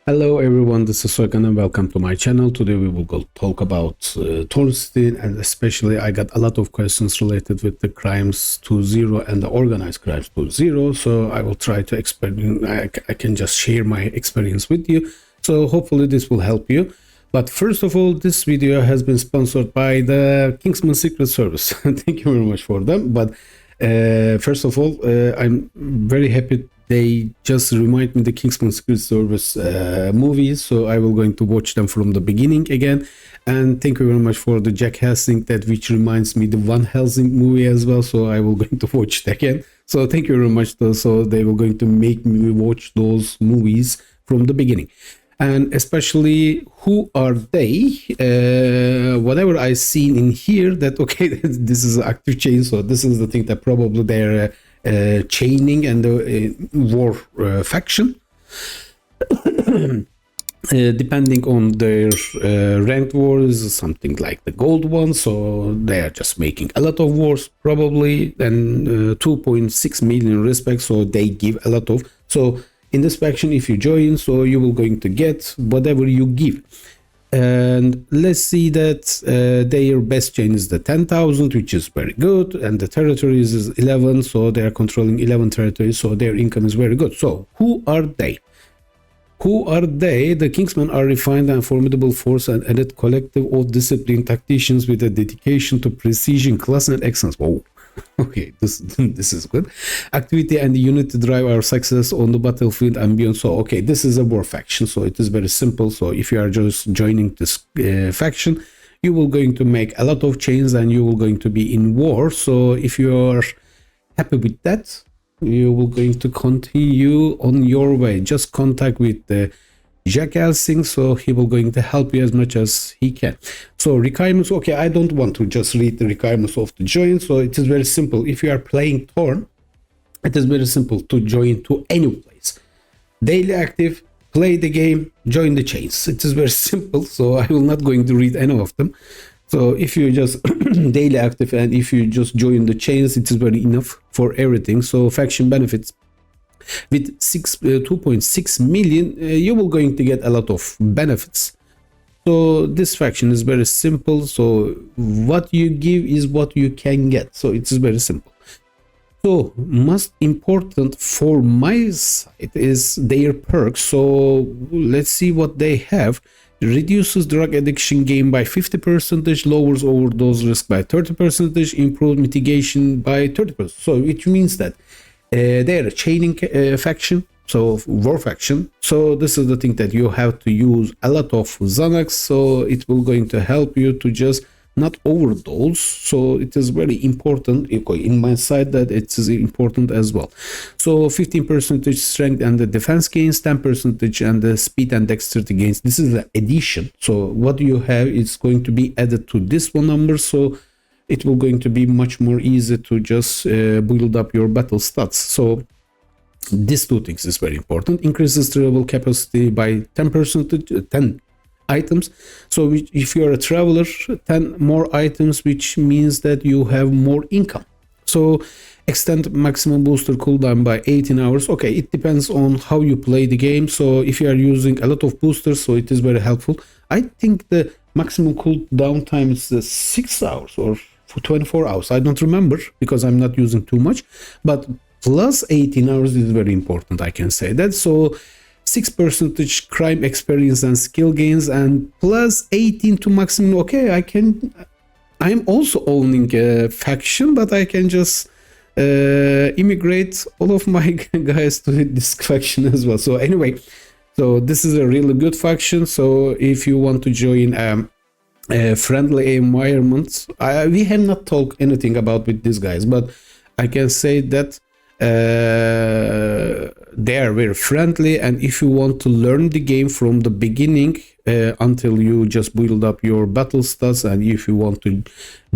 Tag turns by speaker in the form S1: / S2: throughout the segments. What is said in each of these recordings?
S1: Hello everyone, this is Serkan and welcome to my channel. Today we will go talk about Torstein, and especially I got a lot of questions related with the crimes 2.0 and the organized crimes 2.0. So I will try to explain, I can just share my experience with you. So hopefully this will help you. But first of all, this video has been sponsored by the Kingsman Secret Service. Thank you very much for them. But first of all, I'm very happy they just remind me the Kingsman Secret Service movies, so I will going to watch them from the beginning again. And thank you very much for the Jack Helsing, that which reminds me the Van Helsing movie as well, so I will going to watch it again. So thank you very much though. So they were going to make me watch those movies from the beginning. And especially who are they, whatever I seen in here, that okay, this is an active chain, so this is the thing that probably they're chaining and the war faction. Depending on their ranked wars, something like the gold one, so they are just making a lot of wars probably, and 2.6 million respect, so they give a lot of. So in this faction, if you join, so you will going to get whatever you give. And let's see that their best chain is the 10,000, which is very good, and the territories is 11, so they are controlling 11 territories, so their income is very good. So who are they? Who are they? The Kingsmen are refined and formidable force and elite collective of disciplined tacticians with a dedication to precision, class, and excellence. Whoa. Okay, this is good. Activity and unity drive our success on the battlefield and beyond. So okay, this is a war faction, so it is very simple. So if you are just joining this faction, you will going to make a lot of chains and you will going to be in war. So if you are happy with that, you will going to continue on your way. Just contact with the Jack Helsing, so he will going to help you as much as he can. So requirements, okay, I don't want to just read the requirements of the join, so it is very simple. If you are playing Torn, it is very simple to join to any place. Daily active, play the game, join the chains. It is very simple, so I will not going to read any of them. So if you just daily active and if you just join the chains, it is very enough for everything. So faction benefits. With 2.6 million, you will going to get a lot of benefits. So this faction is very simple. So what you give is what you can get. So it is very simple. So most important for my side is their perks. So let's see what they have. Reduces drug addiction gain by 50%, lowers overdose risk by 30%, improves mitigation by 30%. So it means that they are a chaining faction, so war faction. So this is the thing that you have to use a lot of Xanax, so it will going to help you to just not overdose. So it is very important in my side that it is important as well. So 15% strength and the defense gains, 10% and the speed and dexterity gains. This is the addition. So what you have is going to be added to this one number, so it will going to be much more easy to just build up your battle stats. So these two things is very important. Increases travel capacity by 10%, 10 items. So if you are a traveler, 10 more items, which means that you have more income. So extend maximum booster cooldown by 18 hours. Okay, it depends on how you play the game. So if you are using a lot of boosters, so it is very helpful. I think the maximum cooldown time is 6 hours or for 24 hours. I don't remember because I'm not using too much, but plus 18 hours is very important, I can say that. So 6% crime experience and skill gains, and plus 18 to maximum. Okay, I'm also owning a faction, but I can just immigrate all of my guys to this faction as well. So anyway, so this is a really good faction. So if you want to join friendly environment, we have not talked anything about with these guys, but I can say that they are very friendly, and if you want to learn the game from the beginning until you just build up your battle stats, and if you want to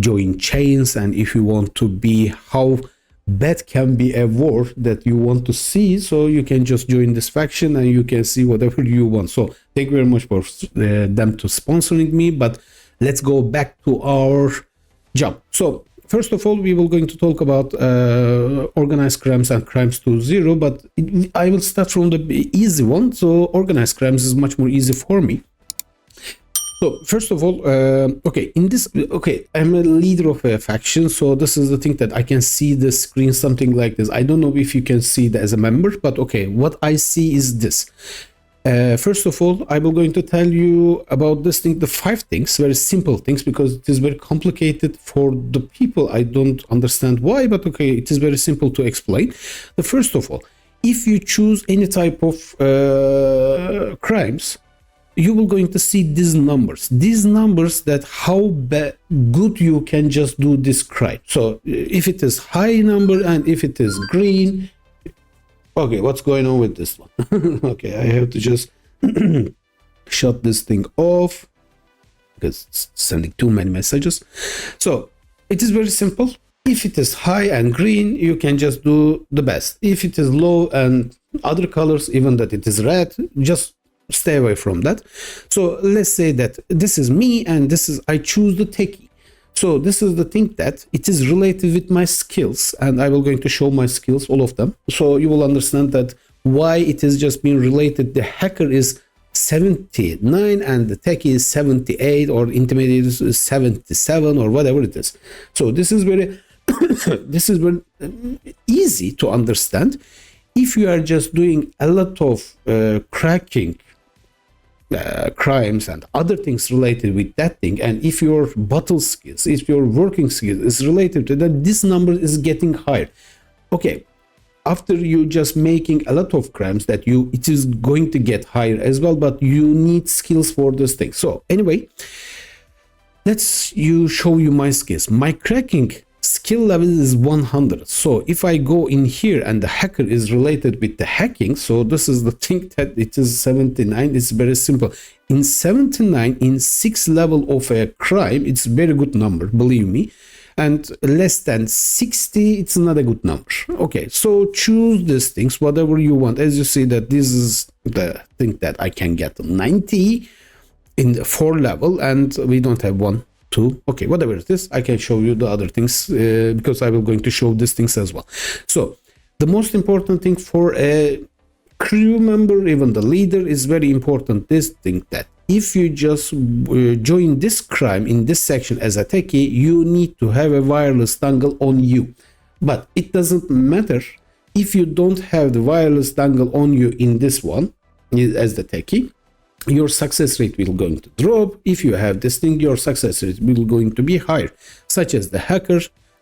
S1: join chains, and if you want to be how bad can be a war that you want to see, so you can just join this faction and you can see whatever you want. So thank you very much for them to sponsoring me, but let's go back to our job. So first of all, we will going to talk about organized crimes and crimes to zero, but I will start from the easy one. So organized crimes is much more easy for me. So first of all, I'm a leader of a faction. So this is the thing that I can see the screen, something like this. I don't know if you can see it as a member, but okay, what I see is this. First of all, I will going to tell you about this thing, the 5 things, very simple things, because it is very complicated for the people. I don't understand why, but okay, it is very simple to explain. The first of all, if you choose any type of crimes, you will going to see these numbers that how good you can just do this crime. So if it is high number and if it is green, okay, what's going on with this one? Okay, I have to just shut this thing off because it's sending too many messages. So it is very simple. If it is high and green, you can just do the best. If it is low and other colors, even that it is red, just stay away from that. So let's say that this is me and this is I choose the techie. So this is the thing that it is related with my skills, and I will going to show my skills, all of them. So you will understand that why it is just being related. The hacker is 79 and the techie is 78, or intermediate is 77, or whatever it is. So this is very this is very easy to understand. If you are just doing a lot of cracking crimes and other things related with that thing, and if your battle skills, if your working skills is related to that, this number is getting higher. Okay, after you just making a lot of crimes, that it is going to get higher as well, but you need skills for this thing. So anyway, let's show you my skills. My cracking skill level is 100. So if I go in here and the hacker is related with the hacking, so this is the thing that it is 79. It's very simple. In 79, in 6 level of a crime, it's very good number, believe me. And less than 60, it's not a good number. Okay, so choose these things, whatever you want. As you see that this is the thing that I can get 90 in the 4 level, and we don't have 1. 2. Okay, whatever it is, I can show you the other things because I will going to show these things as well. So the most important thing for a crew member, even the leader, is very important. This thing that if you just join this crime in this section as a techie, you need to have a wireless dongle on you. But it doesn't matter if you don't have the wireless dongle on you in this one as the techie. Your success rate will going to drop. If you have this thing, your success rate will going to be higher, such as the hacker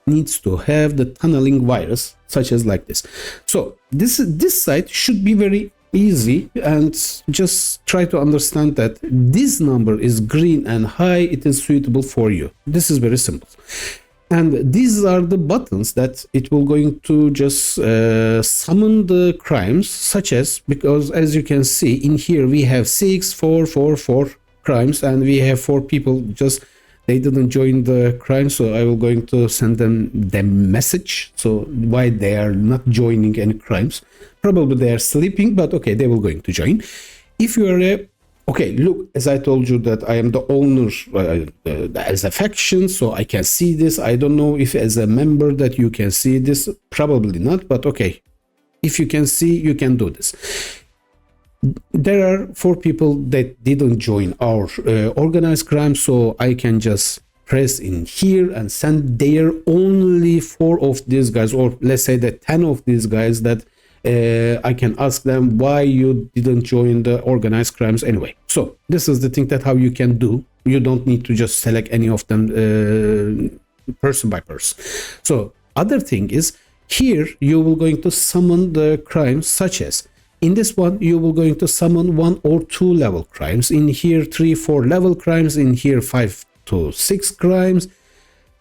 S1: needs to have the tunneling virus, such as like this. So this site should be very easy, and just try to understand that this number is green and high, it is suitable for you. This is very simple. And these are the buttons that it will going to just summon the crimes, such as, because as you can see in here, we have 6, 4, 4, 4 crimes, and we have 4 people just, they didn't join the crime. So I will going to send them the message. So why they are not joining any crimes? Probably they are sleeping, but okay, they will going to join. If you are okay, look, as I told you that I am the owner as a faction, so I can see this. I don't know if as a member that you can see this, probably not, but okay. If you can see, you can do this. There are 4 people that didn't join our organized crime, so I can just press in here and send there only 4 of these guys, or let's say that 10 of these guys that I can ask them why you didn't join the organized crimes anyway. So this is the thing that how you can do. You don't need to just select any of them person by person. So other thing is here you will going to summon the crimes, such as in this one you will going to summon 1 or 2 level crimes. In here 3, 4 level crimes. In here 5 to 6 crimes,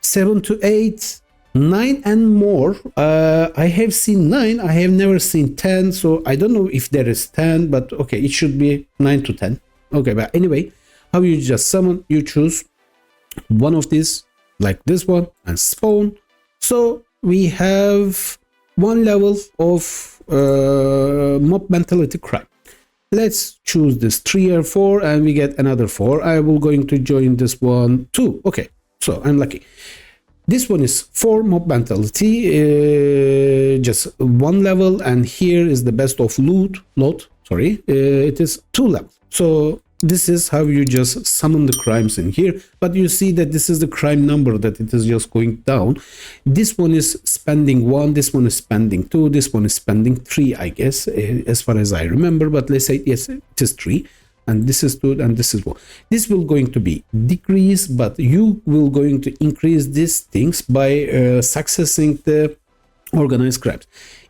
S1: 7 to 8. 9 and more. I have seen 9. I have never seen 10. So I don't know if there is 10, but okay, it should be 9 to 10. Okay, but anyway, how you just summon, you choose one of these, like this one, and spawn. So we have 1 level of mob mentality crime. Let's choose this 3 or 4, and we get another 4. I will going to join this one too. Okay, so I'm lucky. This one is for mob mentality, just one level, and here is the best of lot. Sorry, it is 2 levels. So this is how you just summon the crimes in here, but you see that this is the crime number, that it is just going down. This one is spending 1, this one is spending 2, this one is spending 3, I guess, as far as I remember, but let's say yes, it is 3, and this is 2, and this is 1. This will going to be decrease, but you will going to increase these things by successing the organized crimes.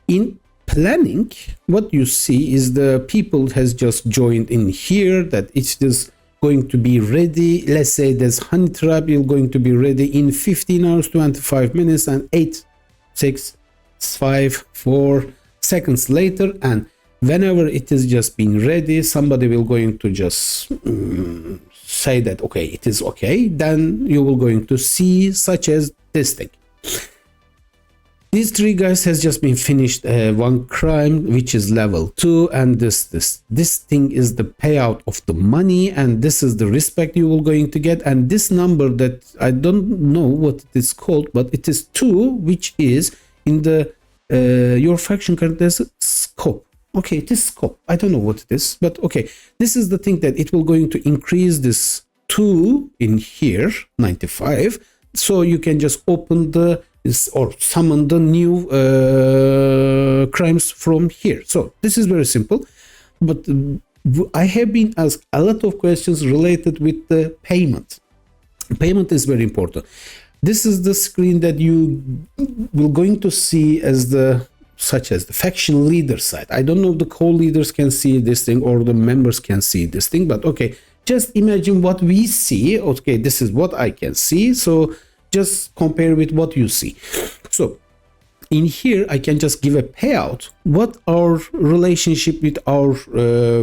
S1: In planning, what you see is the people has just joined in here, that it is going to be ready. Let's say there's honey trap, you're going to be ready in 15 hours 25 minutes and 8 6 5 4 seconds later, and whenever it is just being ready, somebody will going to just say that okay, it is okay, then you will going to see such as this thing. These 3 guys has just been finished one crime, which is level 2, and this thing is the payout of the money, and this is the respect you will going to get, and this number that I don't know what it is called, but it is 2, which is in the your faction character's scope. Okay, it is scope. I don't know what it is, but okay, this is the thing that it will going to increase this 2 in here 95, so you can just open the or summon the new crimes from here. So this is very simple, but I have been asked a lot of questions related with the payment. Payment is very important. This is the screen that you will going to see as the such as the faction leader side. I don't know if the co-leaders can see this thing or the members can see this thing, but okay, just imagine what we see. Okay, this is what I can see, so just compare with what you see. So in here I can just give a payout what our relationship with our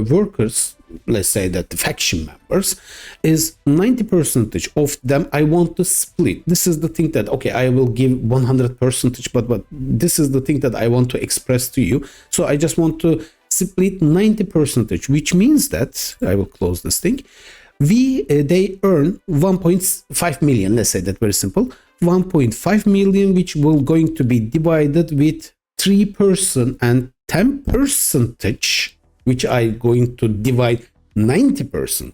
S1: workers, let's say that the faction members is 90% of them I want to split. This is the thing that okay, I will give 100%, but this is the thing that I want to express to you, so I just want to split 90%, which means that I will close this thing. They earn 1.5 million, let's say that very simple, 1.5 million, which will going to be divided with 3% and 10%, which I going to divide 90%.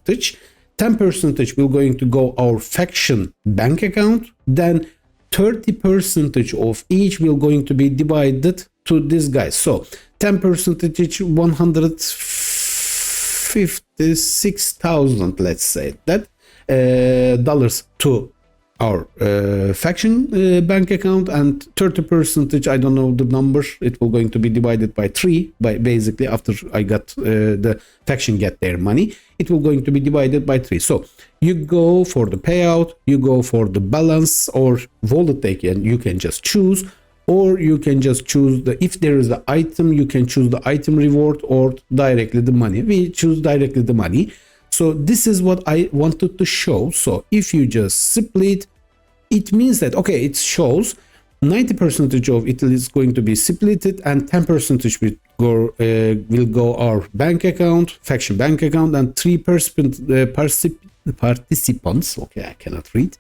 S1: 10% will going to go our faction bank account, then 30% of each will going to be divided to this guy. So 10%, 156,000, let's say that dollars to our faction bank account, and 30%, I don't know the number, it will going to be divided by 3, by basically after I got the faction get their money, it will going to be divided by 3. So you go for the payout, you go for the balance or wallet take, and you can just choose, or you can just choose the, if there is the item, you can choose the item reward or directly the money. We choose directly the money. So this is what I wanted to show. So if you just split, it means that okay, it shows 90% of it is going to be splitted, and 10% will go our bank account, faction bank account, and 3% participants. Okay, I cannot read.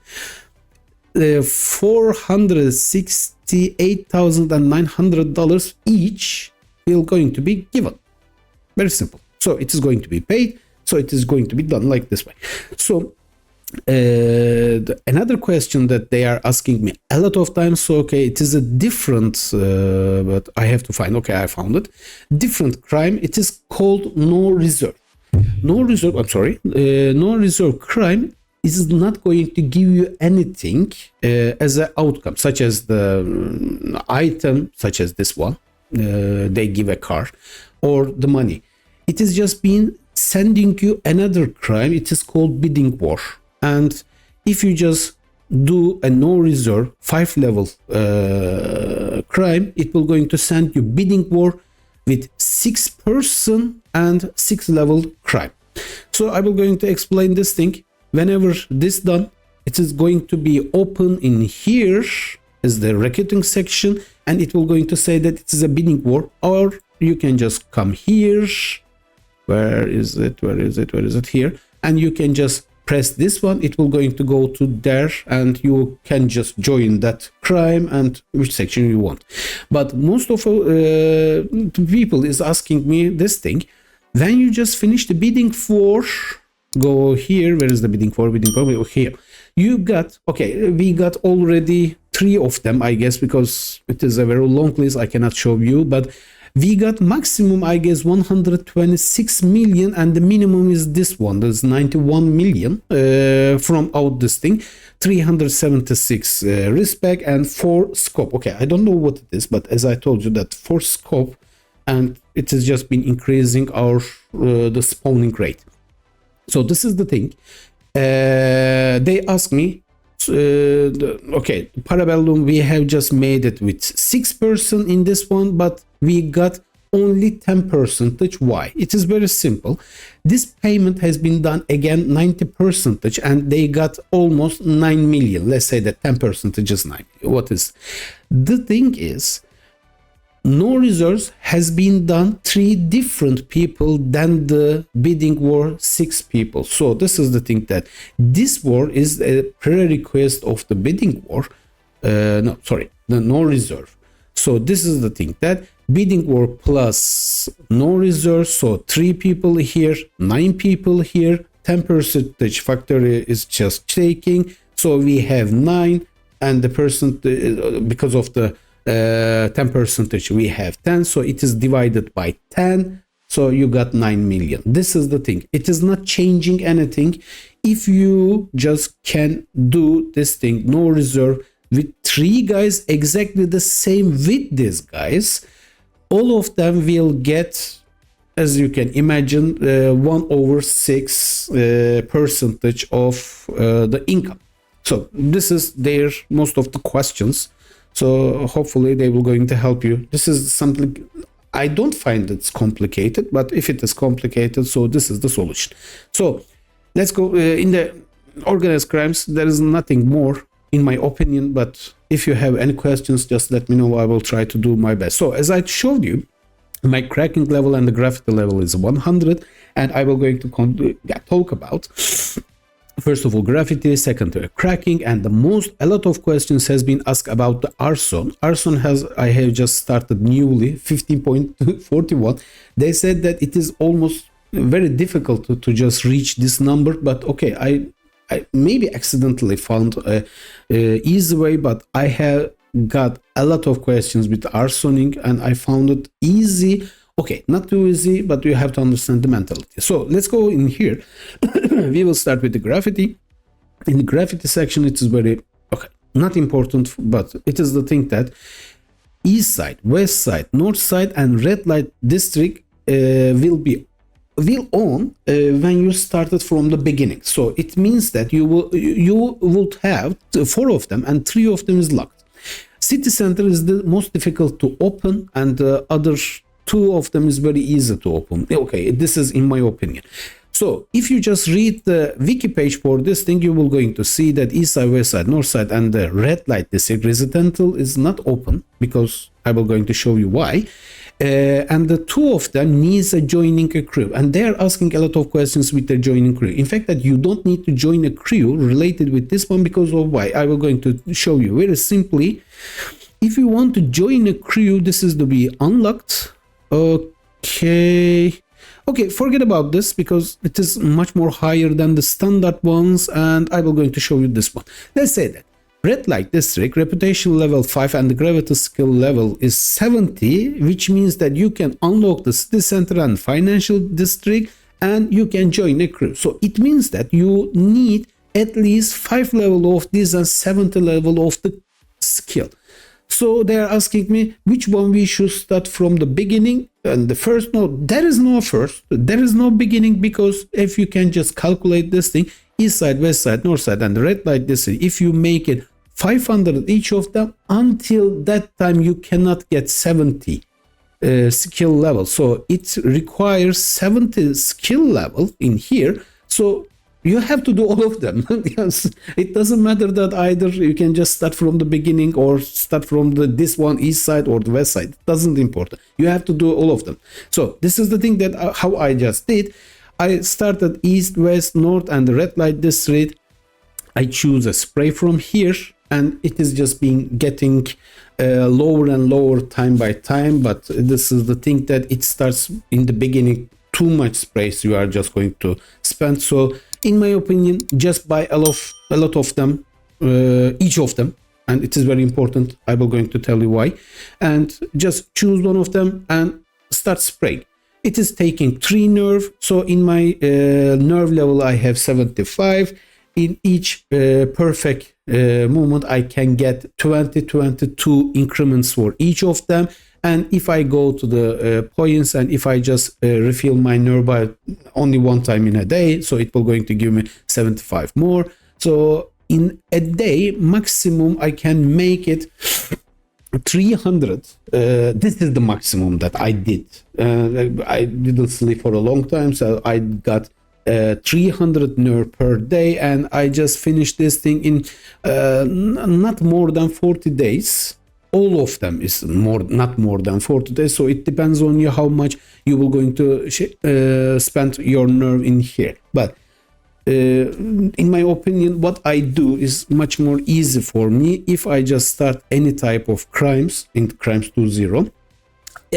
S1: $468,900 each will going to be given. Very simple. So it is going to be paid. So it is going to be done like this way. So another question that they are asking me a lot of times. So okay, it is a different, but I have to find. Okay, I found it. Different crime. It is called no reserve. No reserve. I'm sorry. No reserve crime is not going to give you anything as an outcome, such as the item, such as this one. They give a car or the money. It is just been sending you another crime. It is called bidding war. And if you just do a no reserve 5 level crime, it will going to send you bidding war with 6% and 6 level crime. So I will going to explain this thing. Whenever this done, it is going to be open in here as the recruiting section, and it will going to say that it is a bidding war. Or you can just come here. Where is it? Where is it? Where is it? Here. And you can just press this one, it will going to go to there, and you can just join that crime and which section you want. But most of people is asking me this thing: when you just finish the bidding for, go here, where is the bidding for? Oh, here. You got, okay, we got already 3 of them, I guess, because it is a very long list, I cannot show you, but we got maximum, I guess, 126 million, and the minimum is this one. There's 91 million from out this thing, 376 respect, and 4 scope. Okay, I don't know what it is, but as I told you, that 4 scope, and it has just been increasing our the spawning rate. So this is the thing. They ask me, okay, Parabellum, we have just made it with 6% in this one, but we got only 10%. Why? It is very simple. This payment has been done again 90%, and they got almost 9 million. Let's say that 10% is 9. What is the thing is, no reserves has been done 3 different people than the bidding war 6 people. So this is the thing, that this war is a prerequisite of the bidding war. No, sorry, the no reserve. So this is the thing, that bidding war plus no reserve. So 3 people here, 9 people here, 10% factory is just taking. So we have 9, and the percent, because of the 10%, we have 10, so it is divided by 10, so you got 9 million. This is the thing, it is not changing anything. If you just can do this thing, no reserve, with 3 guys exactly the same with these guys, all of them will get, as you can imagine, 1/6 percentage of the income. So this is their most of the questions. So hopefully they will going to help you. This is something, I don't find it's complicated, but if it is complicated, so this is the solution. So let's go in the organized crimes. There is nothing more in my opinion, but if you have any questions, just let me know. I will try to do my best. So as I showed you, my cracking level and the graffiti level is 100, and I will going to talk about first of all graffiti, second cracking, and a lot of questions has been asked about the arson. Arson I have just started newly 15.41. They said that it is almost very difficult to just reach this number, but okay, I maybe accidentally found a easy way, but I have got a lot of questions with arsoning, and I found it easy. Okay, not too easy, but you have to understand the mentality. So let's go in here. We will start with the graffiti. In the graffiti section, it is very, okay, not important, but it is the thing that east side, west side, north side, and red light district will on when you started from the beginning. So it means that you will have 4 of them, and 3 of them is locked. City center is the most difficult to open, and the other 2 of them is very easy to open. Okay, this is in my opinion. So if you just read the wiki page for this thing, you will going to see that east side, west side, north side, and the red light district residential is not open, because I will going to show you why. And the 2 of them needs a joining a crew, and they are asking a lot of questions with their joining crew. In fact, that you don't need to join a crew related with this one, because of why I will going to show you very simply. If you want to join a crew, this is to be unlocked. Okay, forget about this, because it is much more higher than the standard ones, and I will going to show you this one. Let's say that red light district reputation level 5 and the gravity skill level is 70, which means that you can unlock the city center and financial district, and you can join a crew. So it means that you need at least 5 level of this and 70 level of the skill. So they are asking me which one we should start from the beginning. And the first, no, there is no first, there is no beginning, because if you can just calculate this thing, east side, west side, north side, and the red light district, if you make it 500 each of them, until that time you cannot get 70 skill level. So it requires 70 skill level in here. So you have to do all of them. Yes, it doesn't matter that either you can just start from the beginning or start from this one east side or the west side. It doesn't important. You have to do all of them. So this is the thing that how I just did. I started east, west, north, and the red light district. I choose a spray from here, and it is just being getting lower and lower time by time. But this is the thing that it starts in the beginning. Too much sprays you are just going to spend. So in my opinion, just buy a lot of them, each of them, and it is very important. I will going to tell you why. And just choose one of them and start spraying. It is taking 3 nerve. So in my nerve level, I have 75. In each perfect movement, I can get 22 increments for each of them. And if I go to the points and if I just refill my nerve by only one time in a day, so it will going to give me 75 more. So in a day, maximum I can make it 300. This is the maximum that I did. I didn't sleep for a long time, so I got 300 nerve per day, and I just finished this thing in not more than 40 days. All of them is not more than 40 days, so it depends on you how much you will going to spend your nerve in here. But in my opinion, what I do is much more easy for me. If I just start any type of crimes in crimes 2.0,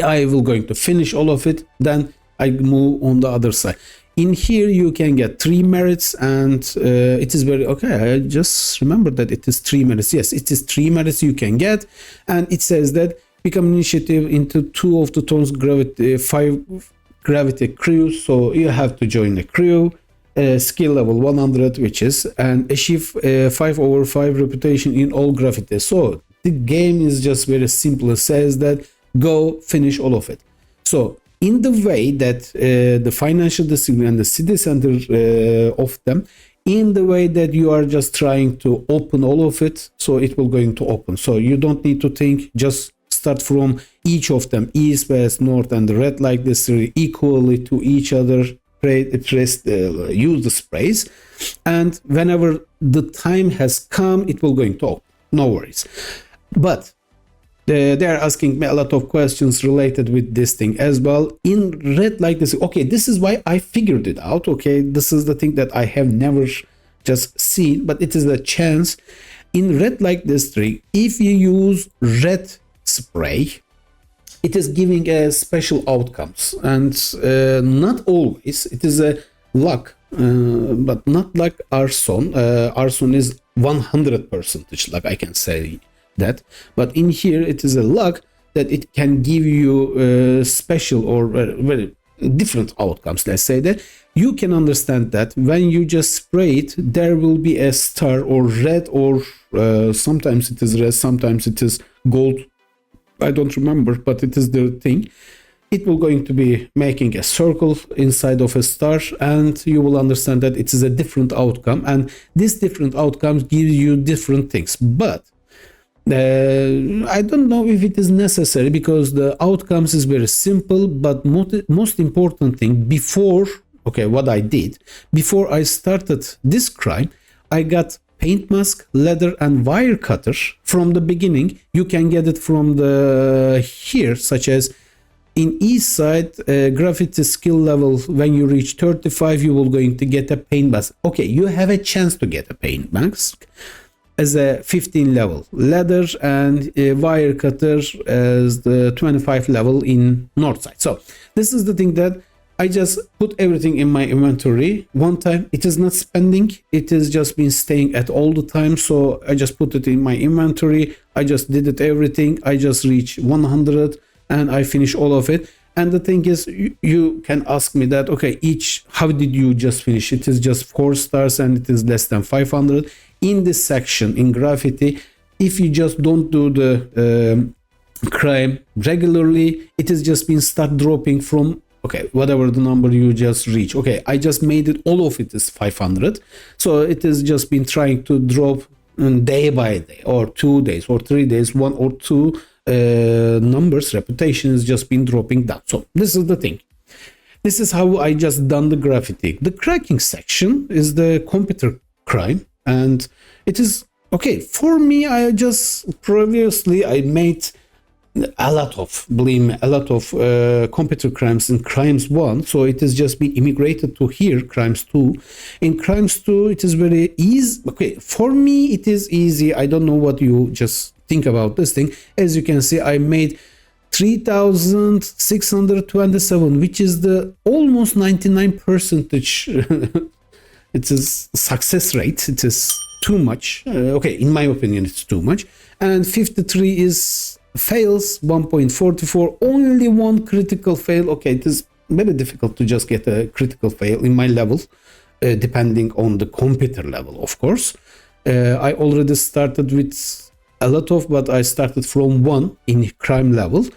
S1: I will going to finish all of it, then I move on the other side. In here you can get 3 merits, and it is very okay. I just remember that it is 3 merits. Yes, it is 3 merits you can get, and it says that become initiative into 2 of the tones gravity 5 gravity crews. So you have to join the crew. Skill level 100, which is, and achieve 5/5 reputation in all gravity. So the game is just very simple. It says that go finish all of it. So in the way that the financial district and the city center of them, in the way that you are just trying to open all of it, so it will going to open. So you don't need to think, just start from each of them, east, west, north, and the red light district equally to each other. Use the sprays, and whenever the time has come, it will going to open. No worries. But they are asking me a lot of questions related with this thing as well. In red light district, okay, this is why I figured it out. Okay, this is the thing that I have never just seen, but it is a chance. In red light district, if you use red spray, it is giving a special outcomes, and not always. It is a luck, but not like arson. Arson is 100% luck, I can say that. But in here, it is a luck that it can give you special or very different outcomes. Let's say that you can understand that when you just spray it, there will be a star or red, or sometimes it is red, sometimes it is gold. I don't remember, but it is the thing. It will going to be making a circle inside of a star, and you will understand that it is a different outcome, and these different outcomes give you different things. But I don't know if it is necessary, because the outcomes is very simple. But most important thing, before, okay, what I did before I started this crime, I got paint mask, leather, and wire cutter from the beginning. You can get it from the here, such as in east side graffiti skill level. When you reach 35, you will going to get a paint mask. Okay, you have a chance to get a paint mask as a 15 level, leather and wire cutter as the 25 level in north side. So this is the thing that I just put everything in my inventory one time. It is not spending, it is just been staying at all the time. So I just put it in my inventory. I just did it everything. I just reached 100 and I finish all of it. And the thing is, you can ask me that, okay, how did you just finish? It is just 4 stars and it is less than 500. In this section in graffiti, if you just don't do the crime regularly, it is just been start dropping from, okay, whatever the number you just reach. Okay, I just made it, all of it is 500. So it has just been trying to drop day by day, or 2 days or 3 days, 1 or 2 numbers, reputation has just been dropping down. So this is the thing. This is how I just done the graffiti. The cracking section is the computer crime, and it is okay for me. I just previously I made a lot of, believe me, a lot of computer crimes in crimes 1. So it is just being immigrated to here, crimes 2. In crimes 2, it is very easy. Okay, for me, it is easy. I don't know what you just think about this thing. As you can see, I made 3,627, which is the almost 99 percentage. It is success rate. It is too much. Okay, in my opinion, it's too much. And 53 is fails, 1.44, only one critical fail. Okay, it is very difficult to just get a critical fail in my level, depending on the computer level, of course. I already started with a lot of, but I started from 1 in crime level.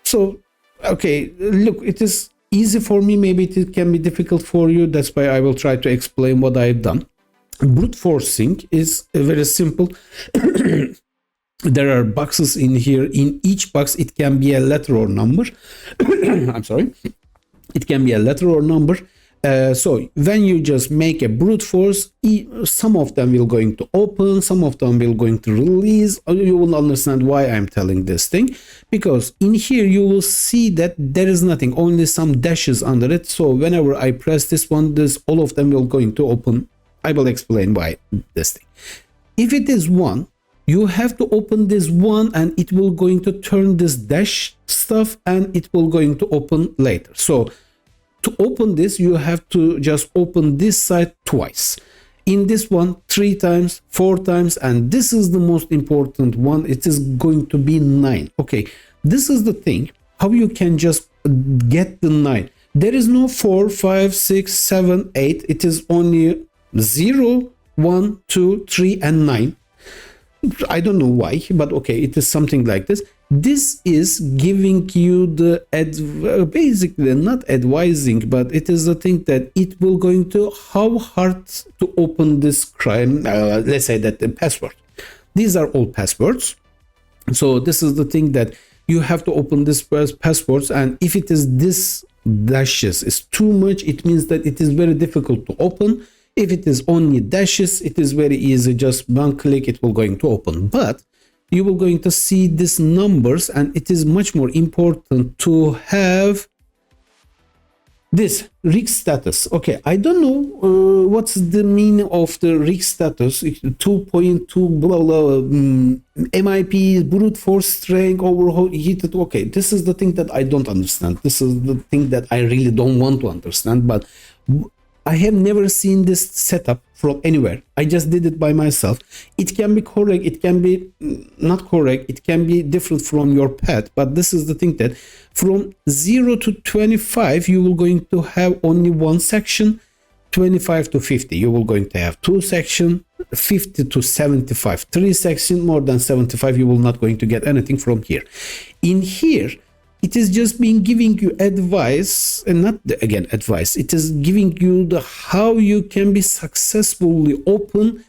S1: So, okay, look, it is easy for me. Maybe it can be difficult for you. That's why I will try to explain what I've done. Brute forcing is very simple. There are boxes in here. In each box, it can be a letter or number. I'm sorry. It can be a letter or number. So when you just make a brute force, some of them will going to open, some of them will going to release. You will understand why I'm telling this thing, because in here you will see that there is nothing, only some dashes under it. So whenever I press this one, all of them will going to open. I will explain why this thing. If it is 1, you have to open this 1 and it will going to turn this dash stuff and it will going to open later. So to open this, you have to just open this side twice. In this one, 3 times, 4 times, and this is the most important one. It is going to be 9. Okay, this is the thing, how you can just get the 9. There is no 4, 5, 6, 7, 8. It is only 0, 1, 2, 3, and 9. I don't know why, but okay, it is something like this. This is giving you the basically not advising, but it is the thing that it will going to how hard to open this crime. Let's say that the password. These are all passwords. So this is the thing that you have to open this passwords, and if it is this dashes is too much, it means that it is very difficult to open. If it is only dashes, it is very easy. Just one click, it will going to open. But you will going to see these numbers, and it is much more important to have this rig status. Okay, I don't know what's the meaning of the rig status. 2.2 blah blah MIP brute force strength overheated. Okay, this is the thing that I don't understand. This is the thing that I really don't want to understand, but I have never seen this setup from anywhere. I just did it by myself. It can be correct, it can be not correct, it can be different from your path, but this is the thing that from 0 to 25 you will going to have only one section. 25 to 50 you will going to have 2 sections. 50 to 75 3 sections. More than 75 you will not going to get anything from here. In here it is just being giving you advice, and not again advice. It is giving you the how you can be successfully open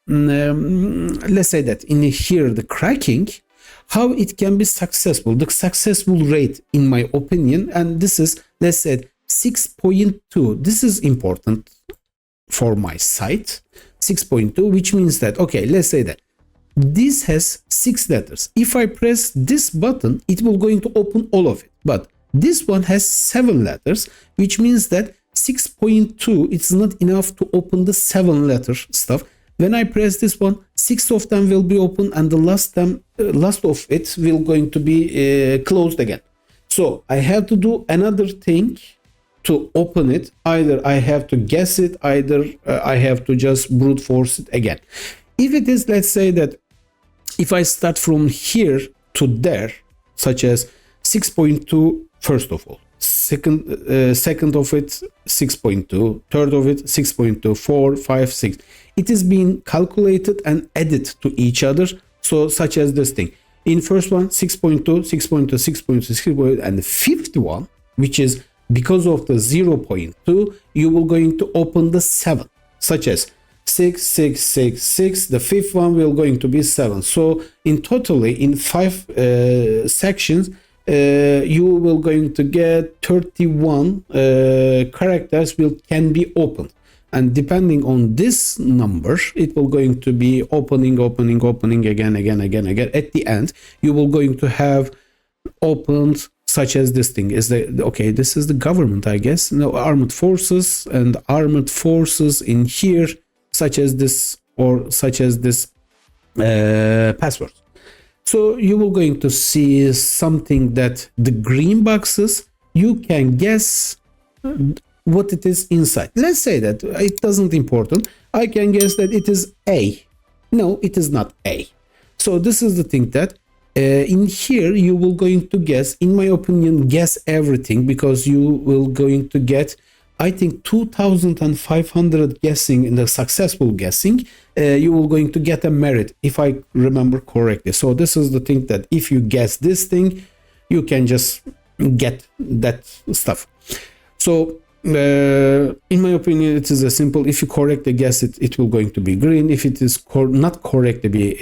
S1: let's say that in here the cracking, how it can be successful, the successful rate in my opinion. And this is, let's say, 6.2. This is important for my site. 6.2, which means that, okay, let's say that this has 6 letters. If I press this button, it will going to open all of it. But this one has 7 letters, which means that 6.2, it's not enough to open the 7 letter stuff. When I press this one, 6 of them will be open, and the last of it will going to be closed again. So I have to do another thing to open it. Either I have to guess it, either I have to just brute force it again. If it is, let's say that if I start from here to there, such as 6.2, first of all, second of it 6.2, third of it 6.2, 4, 5, 6, it is being calculated and added to each other. So such as this thing, in first one 6.2, 6.2, 6.2, and the fifth one, which is because of the 0.2, you will going to open the 7, such as 6, 6, 6, 6. The fifth one will going to be 7. So in totally in 5 sections, you will going to get 31 characters can be opened. and depending on this number, it will going to be opening again. At the end, you will going to have opened such as this thing is the okay, this is the government, I guess. No, armed forces and armed forces in here, such as this or such as this password. So you will going to see something that the green boxes, you can guess what it is inside. Let's say that it doesn't important. I can guess that it is A. No, it is not A. So this is the thing that in here you will going to guess, in my opinion, guess everything, because you will going to get, I think, 2,500 guessing in the successful guessing. You will going to get a merit, if I remember correctly. So this is the thing that if you guess this thing, you can just get that stuff. So in my opinion, it is a simple. If you correctly guess it, it will going to be green. If it is not correctly be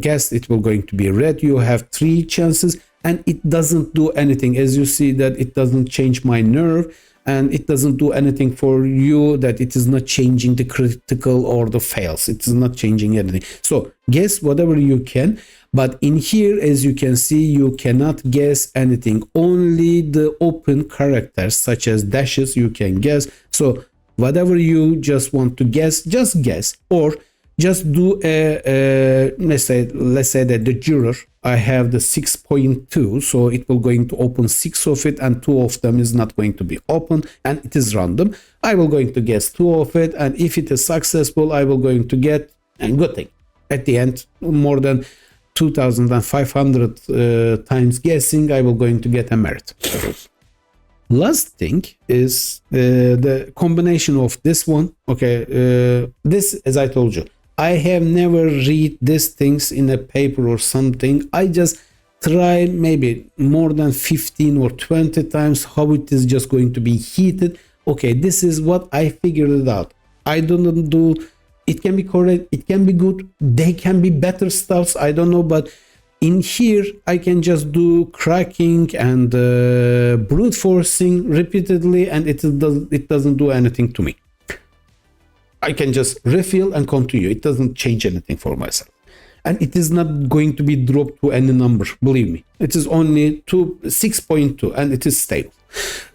S1: guessed, it will going to be red. You have 3 chances, and it doesn't do anything. As you see that it doesn't change my nerve, and it doesn't do anything for you, that it is not changing the critical or the fails. It is not changing anything. So guess whatever you can, but in here, as you can see, you cannot guess anything. Only the open characters such as dashes you can guess. So whatever you just want to guess, just guess, or just do a let's say that the juror, I have the 6.2, so it will going to open 6 of it, and 2 of them is not going to be opened, and it is random. I will going to guess 2 of it, and if it is successful, I will going to get a good thing. At the end, more than 2,500 times guessing, I will going to get a merit. Last thing is the combination of this one. Okay, this, as I told you, I have never read these things in a paper or something. I just try maybe more than 15 or 20 times how it is just going to be heated. Okay, this is what I figured it out. I don't do, it can be correct, it can be good, they can be better stuffs, I don't know, but in here I can just do cracking and brute forcing repeatedly, and it doesn't do anything to me. I can just refill and continue. It doesn't change anything for myself. And it is not going to be dropped to any number, believe me. It is only 6.2 and it is stable.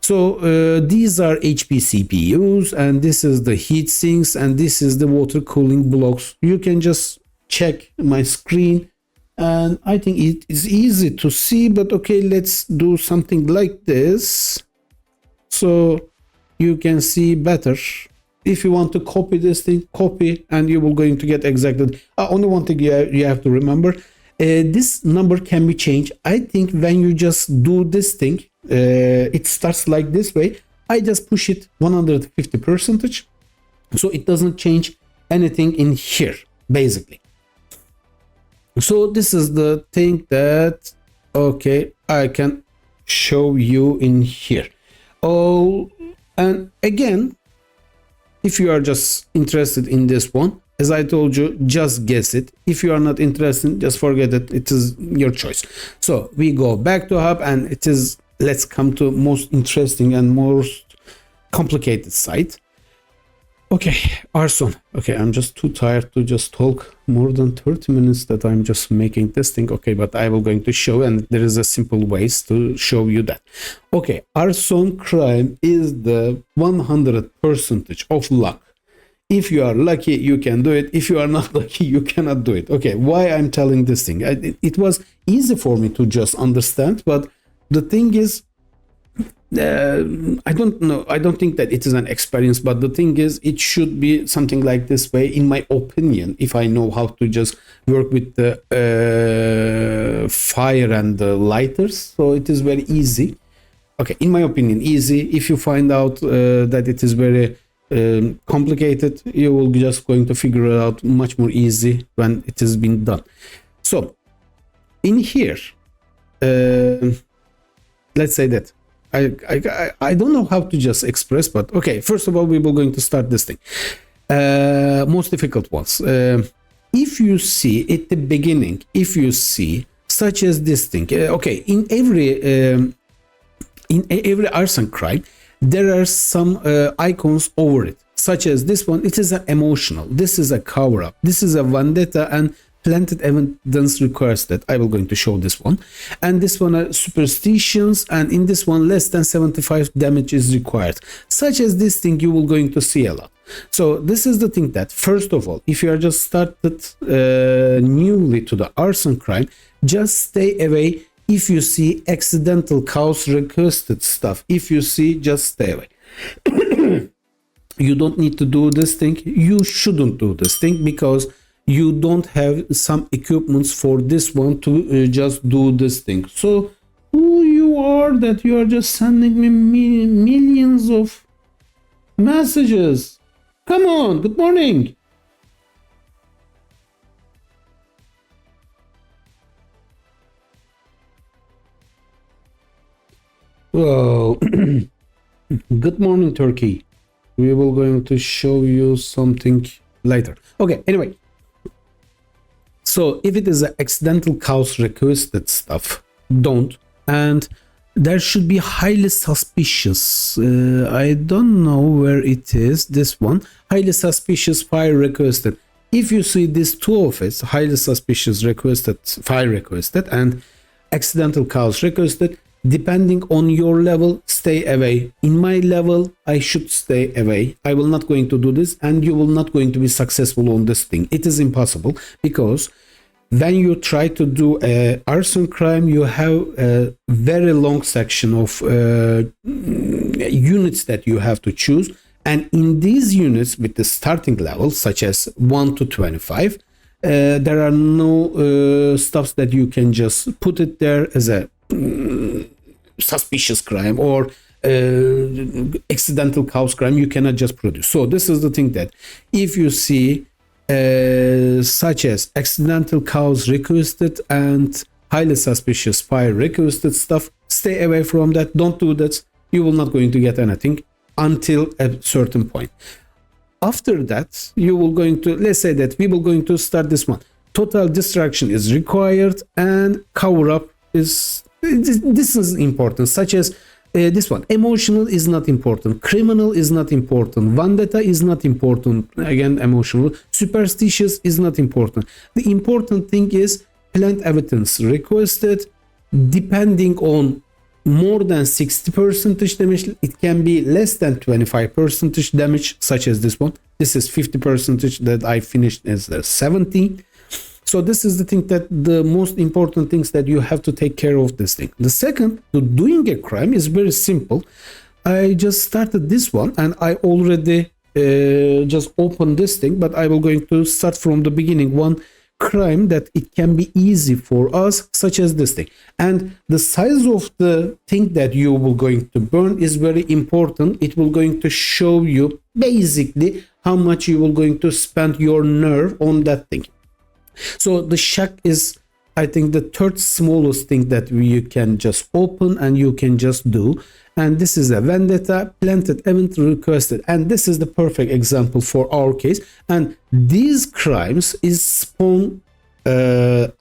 S1: So these are HP CPUs, and this is the heat sinks, and this is the water cooling blocks. You can just check my screen, and I think it is easy to see, but okay, let's do something like this so you can see better. If you want to copy this thing, copy, and you will going to get exactly. Only one thing you have to remember: this number can be changed. I think when you just do this thing, it starts like this way. I just push it 150%, so it doesn't change anything in here, basically. So this is the thing that, okay, I can show you in here. Oh, and again, if you are just interested in this one, as I told you, just guess it. If you are not interested, just forget it. It is your choice. So we go back to hub, and it is, let's come to most interesting and most complicated site. Okay, Arson. Okay, I'm just too tired to just talk more than 30 minutes that I'm just making this thing. Okay, but I will going to show, and there is a simple ways to show you that. Okay, arson crime is the 100% of luck. If you are lucky, you can do it. If you are not lucky, you cannot do it. Okay, why I'm telling this thing? It was easy for me to just understand, but the thing is, I don't know. I don't think that it is an experience, but the thing is, it should be something like this way, in my opinion, if I know how to just work with the fire and the lighters. So it is very easy. Okay, in my opinion, easy. If you find out that it is very complicated, you will just going to figure it out much more easy when it has been done. So in here, let's say that I don't know how to just express, but okay, first of all, we will going to start this thing. Most difficult ones. If you see at the beginning, if you see such as this thing, okay, in every arson crime, there are some icons over it, such as this one, it is an emotional. This is a cover-up. This is a vendetta, and planted evidence requires that. I will going to show this one. And this one are superstitions, and in this one less than 75 damage is required. Such as this thing you will going to see a lot. So this is the thing that, first of all, if you are just started newly to the arson crime, just stay away. If you see accidental cause requested stuff, if you see, just stay away. You don't need to do this thing. You shouldn't do this thing because you don't have some equipments for this one to just do this thing. So who you are that you are just sending me millions of messages? Come on, good morning. Well, good morning, Turkey. We will going to show you something later. Okay, anyway. So if it is an accidental cause requested stuff, don't. And there should be highly suspicious. I don't know where it is. This one, highly suspicious fire requested. If you see these two of it, highly suspicious requested, fire requested, and accidental cause requested, depending on your level, stay away. In my level, I should stay away. I will not going to do this, and you will not going to be successful on this thing. It is impossible, because when you try to do a arson crime, you have a very long section of units that you have to choose. And in these units with the starting level, such as 1 to 25, there are no stuffs that you can just put it there as a suspicious crime or accidental cause crime. You cannot just produce. So this is the thing that if you see such as accidental cause requested and highly suspicious fire requested stuff, stay away from that. Don't do that. You will not going to get anything until a certain point. After that, you will going to, let's say that we will going to start this one. Total destruction is required, and cover up is, this is important, such as this one. Emotional is not important. Criminal is not important. Vendetta is not important. Again, emotional. Superstitious is not important. The important thing is plant evidence requested. Depending on more than 60% damage, it can be less than 25% damage, such as this one. This is 50% that I finished as the 70. So this is the thing that the most important things that you have to take care of this thing. The second, to doing a crime is very simple. I just started this one and I already just opened this thing, but I will going to start from the beginning. One crime that it can be easy for us, such as this thing. And the size of the thing that you will going to burn is very important. It will going to show you basically how much you will going to spend your nerve on that thing. So the shack is, I think, the third smallest thing that you can just open and you can just do. And this is a vendetta, planted event requested. And this is the perfect example for our case. And these crimes is spawn, if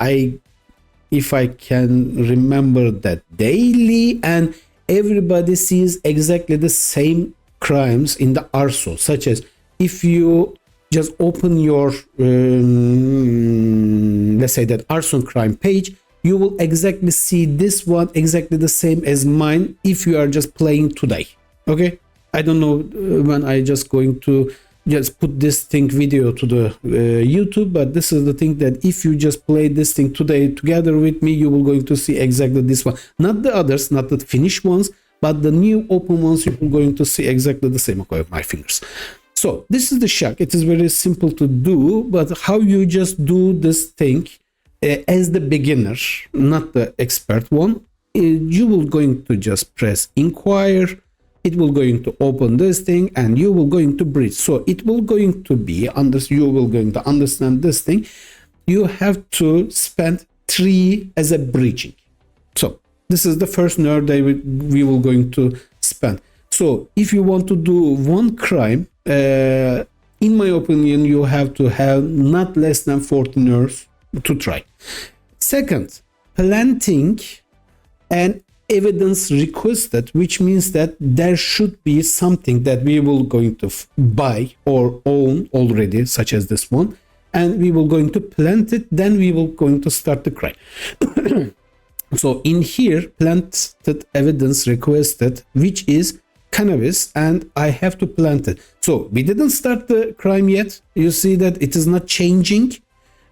S1: I can remember that, daily, and everybody sees exactly the same crimes in the arso, such as if you just open your let's say that arson crime page, you will exactly see this one exactly the same as mine if you are just playing today. Okay, I don't know when I just going to just put this thing video to the YouTube, but this is the thing that if you just play this thing today together with me, you will going to see exactly this one, not the others, not the finished ones, but the new open ones. You will going to see exactly the same. Okay, my fingers. So this is the shack. It is very simple to do, but how you just do this thing as the beginner, not the expert one, you will going to just press inquire. It will going to open this thing and you will going to bridge. So it will going to be under, you will going to understand this thing. You have to spend 3 as a bridging. So this is the first nerd that we will going to spend. So if you want to do one crime, in my opinion, you have to have not less than 14 hours to try. Second, planting an evidence requested, which means that there should be something that we will going to buy or own already, such as this one, and we will going to plant it, then we will going to start the crime. So in here, planted evidence requested, which is cannabis, and I have to plant it. So we didn't start the crime yet. You see that it is not changing,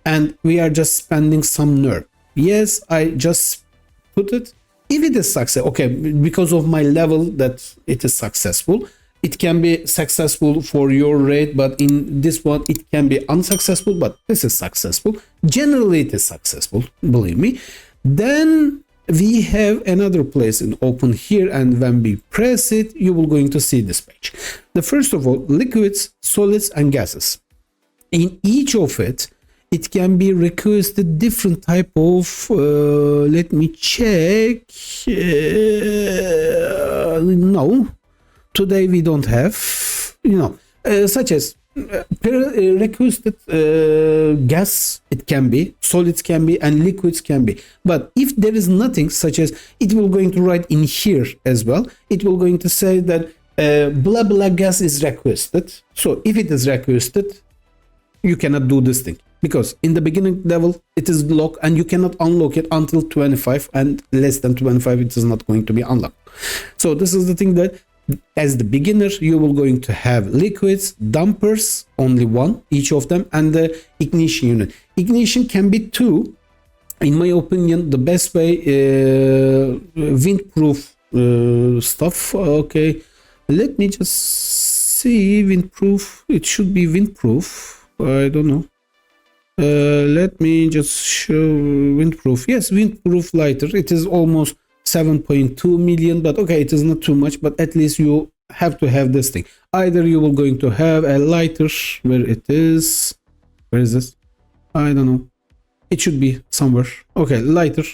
S1: and we are just spending some nerve. Yes, I just put it. If it is success, okay, because of my level that it is successful, it can be successful for your rate, but in this one it can be unsuccessful, but this is successful. Generally it is successful, believe me. Then we have another place in open here, and when we press it, you will going to see this page. The first of all, liquids, solids, and gases. In each of it, it can be requested different type of, let me check. No, today we don't have, such as requested gas, it can be, solids can be, and liquids can be. But if there is nothing, such as, it will going to write in here as well, it will going to say that blah blah gas is requested. So if it is requested, you cannot do this thing, because in the beginning level it is locked and you cannot unlock it until 25, and less than 25 it is not going to be unlocked. So this is the thing, that as the beginner you will going to have liquids, dumpers, only one each of them, and the ignition unit. Ignition can be two. In my opinion, the best way, windproof stuff. Okay, let me just see. Windproof, it should be windproof, I don't know. Let me just show windproof. Yes, windproof lighter. It is almost 7.2 million, but okay, it is not too much, but at least you have to have this thing. Either you will going to have a lighter, where it is, where is this? I don't know. It should be somewhere. Okay, lighter.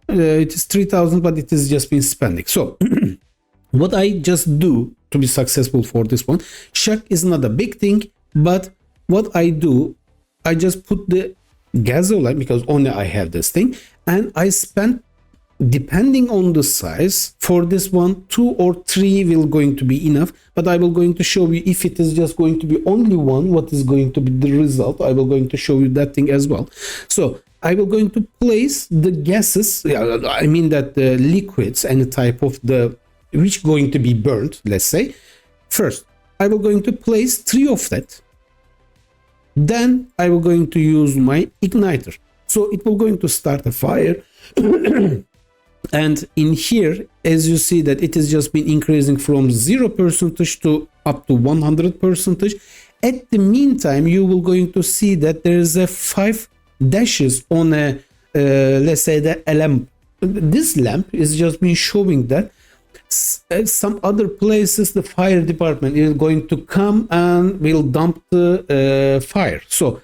S1: It is 3,000, but it is just been spending. So what I just do to be successful for this one, shock is not a big thing, but what I do, I just put the gasoline, because only I have this thing, and I spend, depending on the size, for this one 2 or 3 will going to be enough, but I will going to show you if it is just going to be only one, what is going to be the result. I will going to show you that thing as well. So I will going to place the gases, I mean that the liquids, any type of the which going to be burned, let's say. First I will going to place 3 of that, then I will going to use my igniter, so it will going to start a fire. And in here, as you see that it has just been increasing from 0% to up to 100%. At the meantime, you will going to see that there is a 5 dashes on a, let's say the lamp. This lamp is just been showing that some other places the fire department is going to come and will dump the fire. So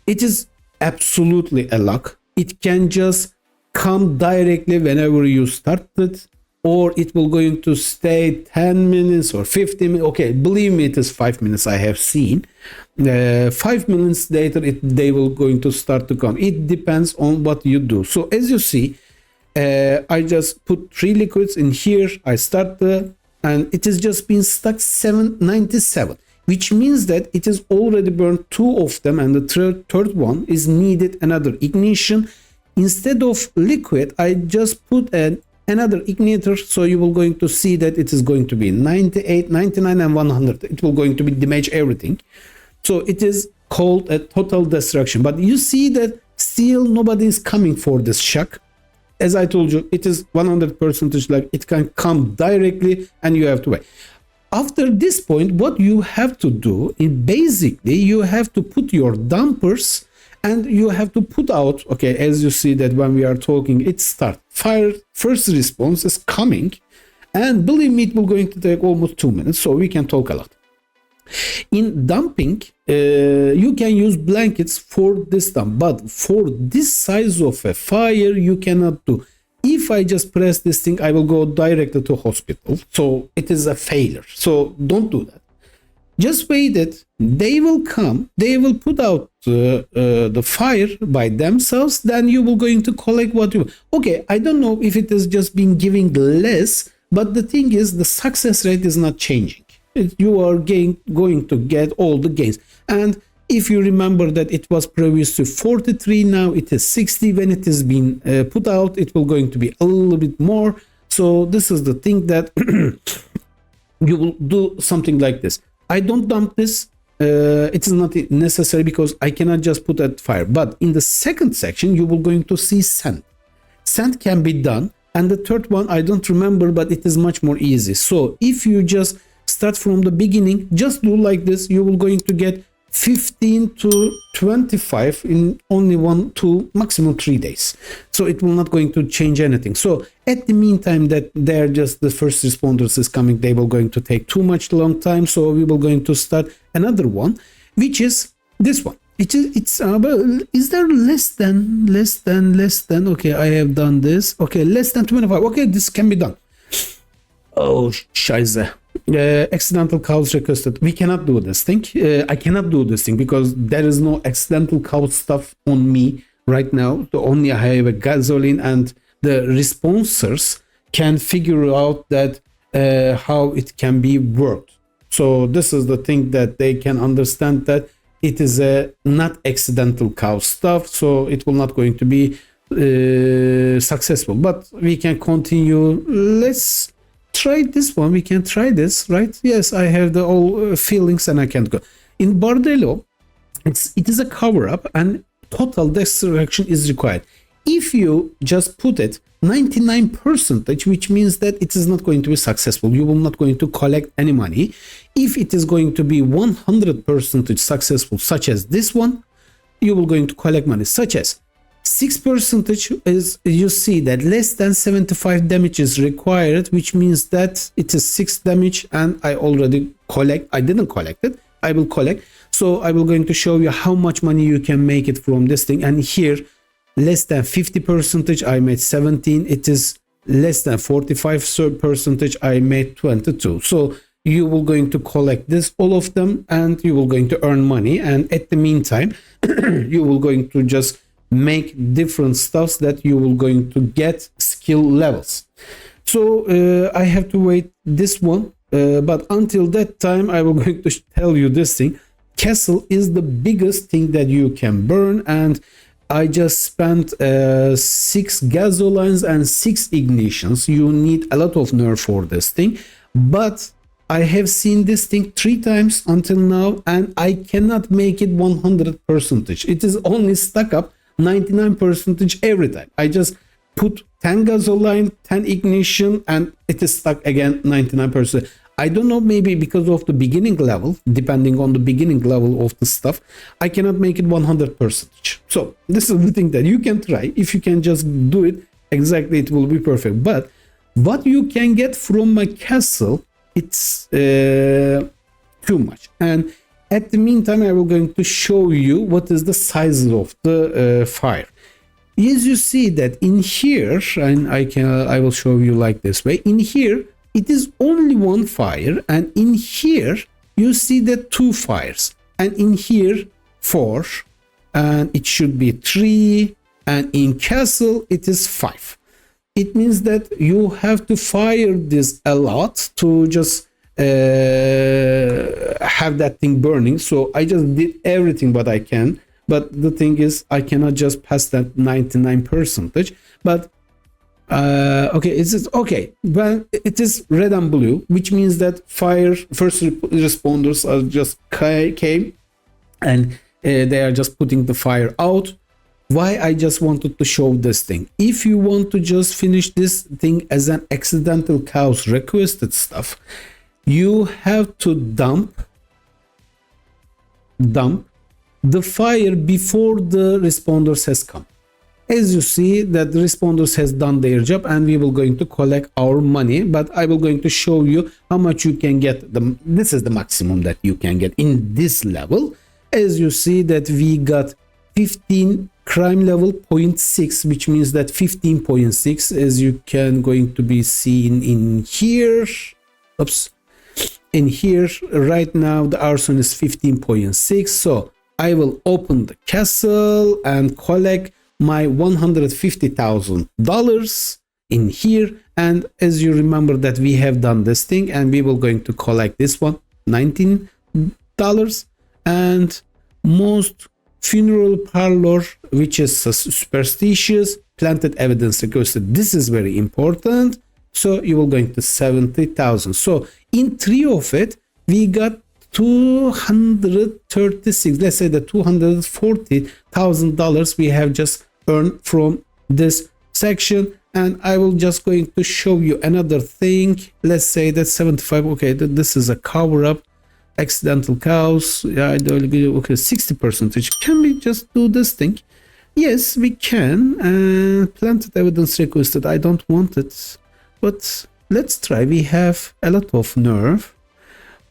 S1: it is absolutely a luck. It can just come directly whenever you start it, or it will going to stay 10 minutes or 15 minutes. Okay, believe me, it is 5 minutes I have seen. 5 minutes later they will going to start to come. It depends on what you do. So as you see, I just put 3 liquids in here, I start and it has just been stuck 797, which means that it is already burned 2 of them, and the third one is needed another ignition. Instead of liquid, I just put another igniter, so you will going to see that it is going to be 98, 99, and 100. It will going to be damage everything. So it is called a total destruction. But you see that still nobody is coming for this shock. As I told you, it is 100% like it can come directly, and you have to wait. After this point, what you have to do is basically you have to put your dumpers, and you have to put out, okay, as you see that when we are talking, it starts. Fire first response is coming, and believe me, it will going to take almost 2 minutes, so we can talk a lot. In dumping, you can use blankets for this dump, but for this size of a fire, you cannot do. If I just press this thing, I will go directly to hospital, so it is a failure. So don't do that. Just wait it. They will come. They will put out the fire by themselves. Then you will going to collect what you. Okay, I don't know if it is just being giving less, but the thing is the success rate is not changing. You are going to get all the gains. And if you remember that it was previous to 43, now it is 60. When it is being put out, it will going to be a little bit more. So this is the thing that you will do something like this. I don't dump this. It is not necessary because I cannot just put at fire. But in the second section, you will going to see send. Send can be done. And the third one, I don't remember, but it is much more easy. So if you just start from the beginning, just do like this, you will going to get 15 to 25 in only 1 to maximum 3 days. So it will not going to change anything. So at the meantime that they're just the first responders is coming, they will going to take too much long time. So we will going to start another one, which is this one. Is there less than? Okay, I have done this. Okay, less than 25. Okay, this can be done. Oh, scheiße. Accidental cows requested. We cannot do this thing. I cannot do this thing because there is no accidental cow stuff on me right now. So only I have a gasoline, and the responders can figure out that how it can be worked. So this is the thing that they can understand that it is a not accidental cow stuff. So it will not going to be successful. But we can continue. Let's try this one. We can try this, right? Yes, I have the all feelings and I can't go. In Bordello, it is a cover up and total destruction is required. If you just put it 99%, which means that it is not going to be successful, you will not going to collect any money. If it is going to be 100% successful, such as this one, you will going to collect money, such as 6% is, you see that less than 75 damage is required, which means that it is 6 damage, and I already collect. I didn't collect it. I will collect. So I will going to show you how much money you can make it from this thing. And here, less than 50%, I made 17. It is less than 45%, I made 22. So you will going to collect this, all of them, and you will going to earn money. And at the meantime, you will going to just make different stuffs that you will going to get skill levels. So I have to wait this one, but until that time I will going to tell you this thing. Castle is the biggest thing that you can burn, and I just spent 6 gasolines and 6 ignitions. You need a lot of nerve for this thing, but I have seen this thing 3 times until now, and I cannot make it 100%. It is only stuck up 99% every time. I just put 10 gasoline, 10 ignition, and it is stuck again 99%. I don't know, maybe because of the beginning level, depending on the beginning level of the stuff, I cannot make it 100%. So this is the thing that you can try. If you can just do it exactly, it will be perfect. But what you can get from my castle, it's too much. And at the meantime, I will going to show you what is the size of the fire. As you see that in here, and I will show you like this way. In here, it is only 1 fire, and in here you see that 2 fires, and in here 4, and it should be 3, and in castle it is 5. It means that you have to fire this a lot to just have that thing burning. So I just did everything but I can, but the thing is I cannot just pass that 99%. But okay, it's okay, but it is red and blue, which means that first responders are just came and they are just putting the fire out. Why I just wanted to show this thing. If you want to just finish this thing as an accidental cows requested stuff, you have to dump the fire before the responders has come. As you see that the responders has done their job, and we will going to collect our money, but I will going to show you how much you can get. This is the maximum that you can get in this level. As you see that we got 15 crime level 0.6, which means that 15.6, as you can going to be seen in here. Oops. in here right now the arson is 15.6, so I will open the castle and collect my $150,000 in here. And as you remember that we have done this thing, and we will going to collect this one $19. And most funeral parlor, which is superstitious, planted evidence requested, this is very important, so you will going to 70,000. So in three of it we got 236, let's say the $240,000 we have just earned from this section. And I will just going to show you another thing. Let's say that 75, okay, this is a cover up, accidental cows, yeah, okay, 60%. Can we just do this thing? Yes, we can. Planted evidence requested, I don't want it, but let's try. We have a lot of nerve.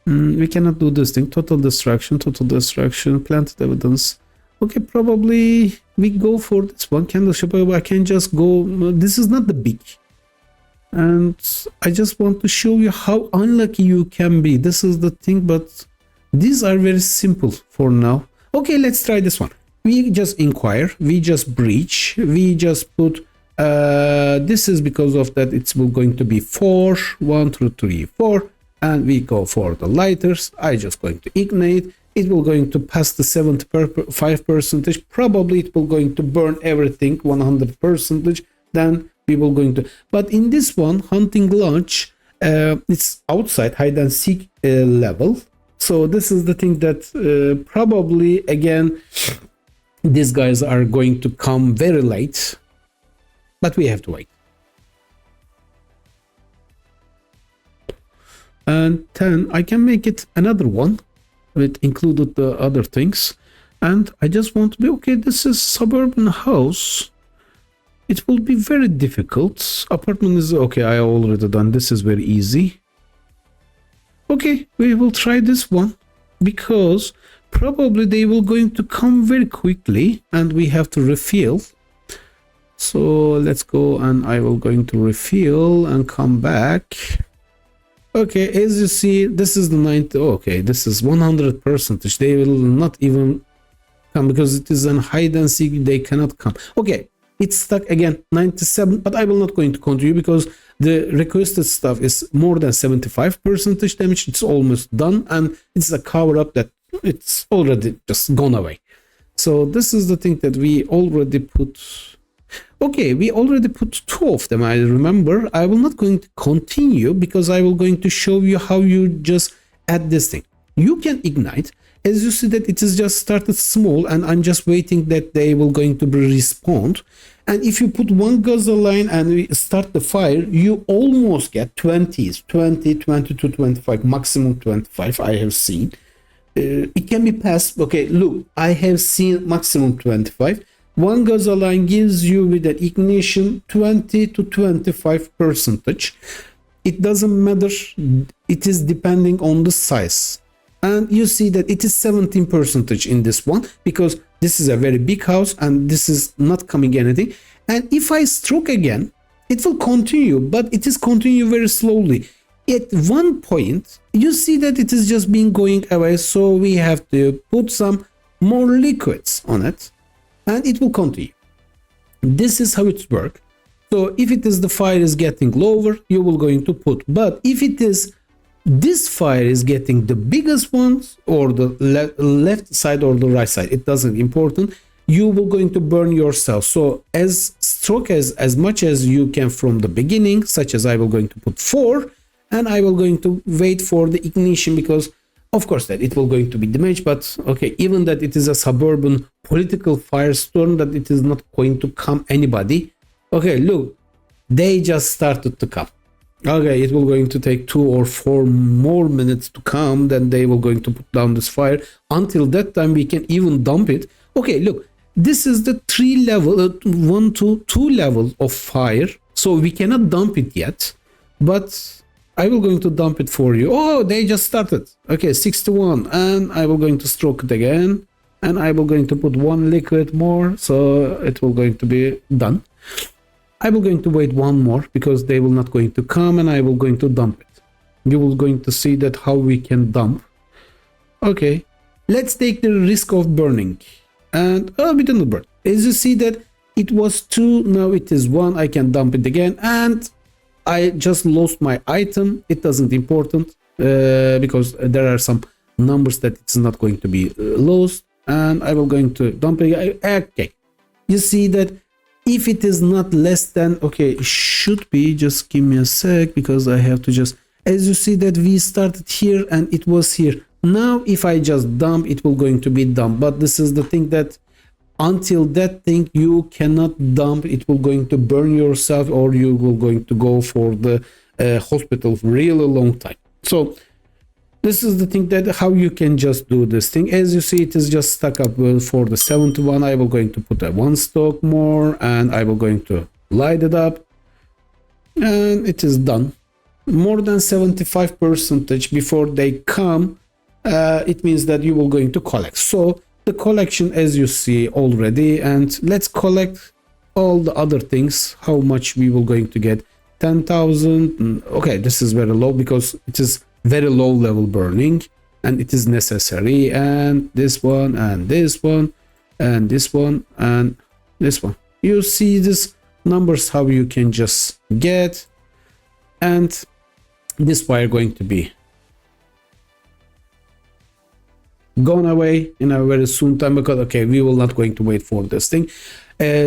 S1: We cannot do this thing. Total destruction, planted evidence. Okay, probably we go for this one. Candle shop, I can just go. This is not the big. And I just want to show you how unlucky you can be. This is the thing, but these are very simple for now. Okay, let's try this one. We just inquire, we just breach, we just put, this is because of that it's going to be 4, 1, 2, 3, 4. And we go for the lighters. I just going to ignite. It will going to pass the 75%. Probably it will going to burn everything 100%. Then we will going to. But in this one, hunting lunch, it's outside hide and seek level. So this is the thing that probably again these guys are going to come very late. But we have to wait. And 10, I can make it another one. It included the other things. And I just want to be, okay, this is suburban house. It will be very difficult. Apartment is, okay, I already done. This is very easy. Okay, we will try this one. Because probably they will going to come very quickly. And we have to refill. So let's go and I will going to refill and come back. Okay, as you see, this is the 90. Okay, this is 100%. They will not even come because it is an hide and seek. They cannot come. Okay, it's stuck again 97, but I will not going to continue because the requested stuff is more than 75% damage. It's almost done, and it's a cover up that it's already just gone away. So this is the thing that we already put. Okay, we already put 2 of them, I remember. I will not going to continue because I will going to show you how you just add this thing. You can ignite. As you see that it is just started small and I'm just waiting that they will going to be respawned. And if you put 1 gasoline and we start the fire, you almost get 20s, 20, 22, 25, maximum 25 I have seen. It can be passed. Okay, look, I have seen maximum 25. 1 gasoline gives you with an ignition 20 to 25%. It doesn't matter. It is depending on the size. And you see that it is 17% in this one because this is a very big house and this is not coming anything. And if I stroke again, it will continue, but it is continue very slowly. At one point, you see that it is just been going away. So we have to put some more liquids on it. And it will continue. This is how it works. So if it is the fire is getting lower, you will going to put. But if it is this fire is getting the biggest ones or the left side or the right side, it doesn't important. You will going to burn yourself. So as stroke as much as you can from the beginning, such as I will going to put 4, and I will going to wait for the ignition because of course that it will going to be damaged, but okay, even that it is a suburban political firestorm, that it is not going to come anybody. Okay, look, they just started to come. Okay, it will going to take 2 or 4 more minutes to come, then they will going to put down this fire. Until that time, we can even dump it. Okay, look, this is the 3 level, 1 to 2 level of fire. So we cannot dump it yet, but I will going to dump it for you. Oh, they just started. Okay, 61. And I will going to stroke it again. And I will going to put 1 liquid more. So it will going to be done. I will going to wait 1 more because they will not going to come and I will going to dump it. you will going to see that how we can dump. Okay, let's take the risk of burning, and we didn't burn. As you see that it was 2, now it is 1. I can dump it again, and I just lost my item. It doesn't important because there are some numbers that it's not going to be lost, and I will going to dump it. Okay, you see that if it is not less than, okay, it should be, just give me a sec because I have to just, as you see that we started here and it was here. Now if I just dump, it will going to be dump, but this is the thing that until that thing you cannot dump, it will going to burn yourself, or you will going to go for the hospital for really long time. So this is the thing that how you can just do this thing. As you see, it is just stuck up for the 71. I will going to put a 1 stock more, and I will going to light it up, and it is done. More than 75% before they come, it means that you will going to collect. So the collection, as you see already, and let's collect all the other things. How much we will going to get? 10,000. Okay, this is very low because it is very low level burning, and it is necessary. And this one, and this one, and this one, and this one. You see these numbers how you can just get, and this wire going to be gone away in a very soon time, because okay, we will not going to wait for this thing.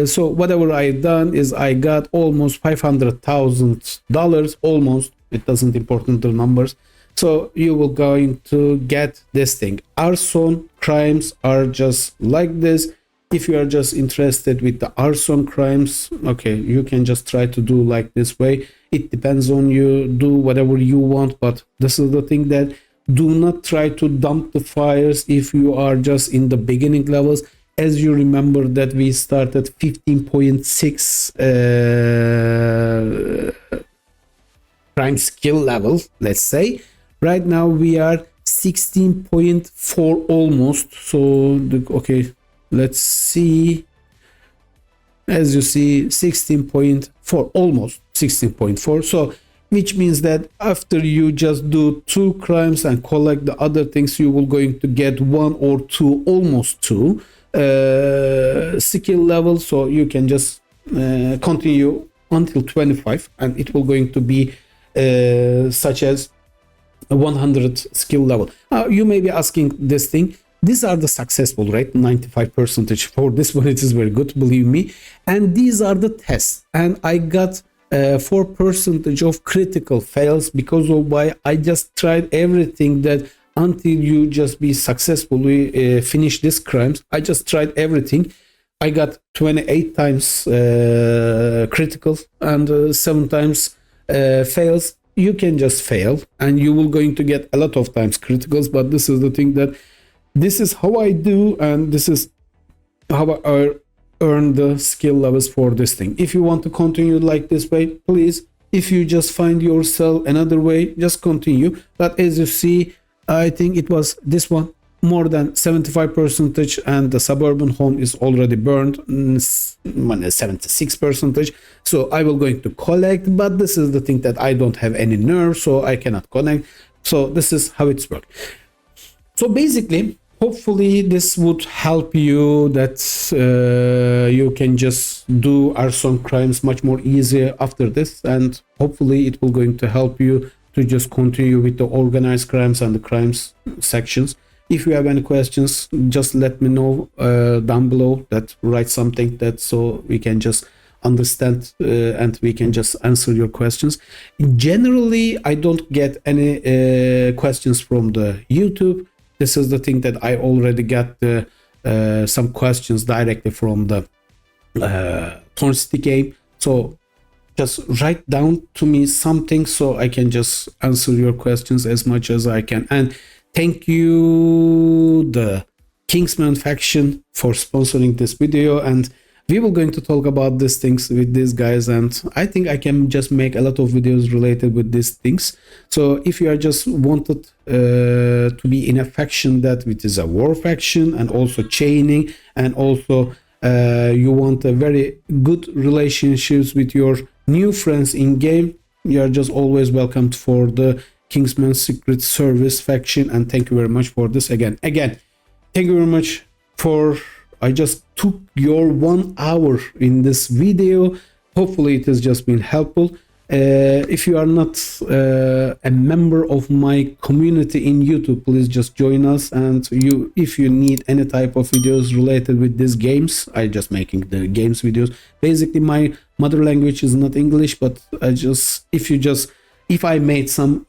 S1: So whatever I done is I got almost $500,000, almost. It doesn't important the numbers. So you will going to get this thing. Arson crimes are just like this. If you are just interested with the arson crimes, okay, you can just try to do like this way. It depends on you, do whatever you want, but this is the thing that do not try to dump the fires if you are just in the beginning levels. As you remember that we started 15.6 crime skill level, let's say. Right now we are 16.4 almost. So okay, let's see. As you see, 16.4, almost 16.4. So which means that after you just do 2 crimes and collect the other things, you will going to get 1 or 2, almost 2 skill level. So you can just continue until 25, and it will going to be such as 100 skill level. You may be asking this thing. These are the successful rate, 95% for this one. It is very good, believe me. And these are the tests, and I got 4% of critical fails because of why I just tried everything that until you just be successfully finish these crimes. I just tried everything. I got 28 times critical and 7 times fails. You can just fail and you will going to get a lot of times criticals, but this is the thing that this is how I do, and this is how I earn the skill levels for this thing. If you want to continue like this way, please, if you just find yourself another way, just continue. But as you see, I think it was this one, more than 75%, and the suburban home is already burned, 76%. So I will going to collect, but this is the thing that I don't have any nerve, so I cannot connect. So this is how it's worked. So basically, hopefully this would help you, that you can just do arson crimes much more easier after this, and hopefully it will going to help you to just continue with the organized crimes and the crimes sections. If you have any questions, just let me know down below, that write something that so we can just understand and we can just answer your questions. Generally, I don't get any questions from the YouTube. This is the thing that I already got some questions directly from the Torn City game. So just write down to me something so I can just answer your questions as much as I can. And thank you, the Kingsman faction, for sponsoring this video, and we will going to talk about these things with these guys, and I think I can just make a lot of videos related with these things. So if you are just wanted to be in a faction that it is a war faction and also chaining, and also you want a very good relationships with your new friends in game, you are just always welcomed for the Kingsman Secret Service faction, and thank you very much for this again. Thank you very much for I just took your 1 hour in this video. Hopefully it has just been helpful. If you are not a member of my community in YouTube, please just join us. And if you need any type of videos related with these games, I just making the games videos. Basically, my mother language is not English, but if I made some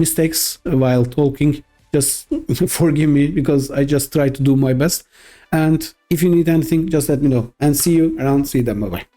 S1: mistakes while talking, just forgive me, because I just try to do my best. And if you need anything, just let me know. And see you around. See you then. Bye bye.